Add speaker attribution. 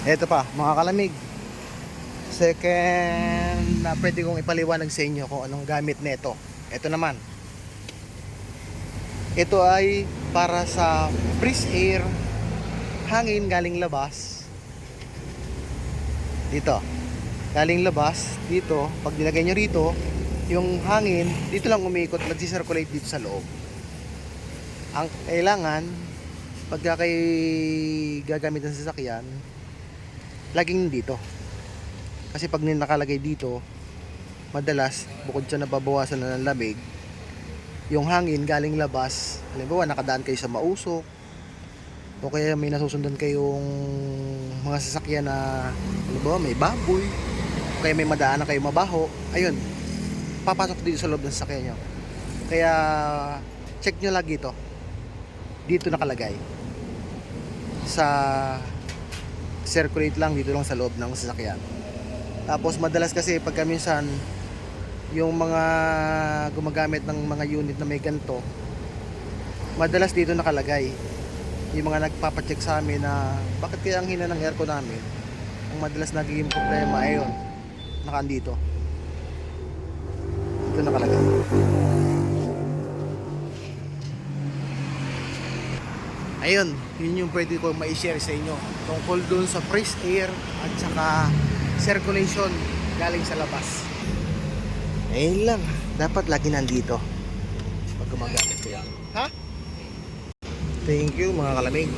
Speaker 1: Ito pa, mga kalamig. Second na pwede kong ipaliwanag sa inyo kung anong gamit nito. Ito naman. Ito ay para sa breeze air, hangin galing labas. Dito. Galing labas, dito, pag nilagay nyo rito, yung hangin, dito lang umiikot, nag-circulate dito sa loob. Ang kailangan, pagka kayo gagamit ng sasakyan, laging dito. Kasi pag nakalagay dito, madalas, bukod sa nababawasan na ng lamig, yung hangin galing labas, halimbawa nakadaan kayo sa mausok, o kaya may nasusundan kayong mga sasakyan na, halimbawa may baboy, o kaya may madaanan kayo mabaho, ayun, papasok dito sa loob ng sasakyan nyo. Kaya, check nyo lagi ito. Dito nakalagay. Sa circulate lang, dito lang sa loob ng sasakyan. Tapos madalas kasi pagka minsan yung mga gumagamit ng mga unit na may ganito, madalas dito nakalagay. Yung mga nagpapacheck sa amin na bakit kaya ang hina ng aircon namin, ang madalas nagiging problema ay yun, nakaandito. Dito nakalagay. Ayun, yun yung pwede ko ma-share sa inyo tungkol dun sa fresh air at saka circulation galing sa labas. Ayun lang, dapat lagi nandito pag gumagamit ko yan. Ha? Thank you mga kalamig.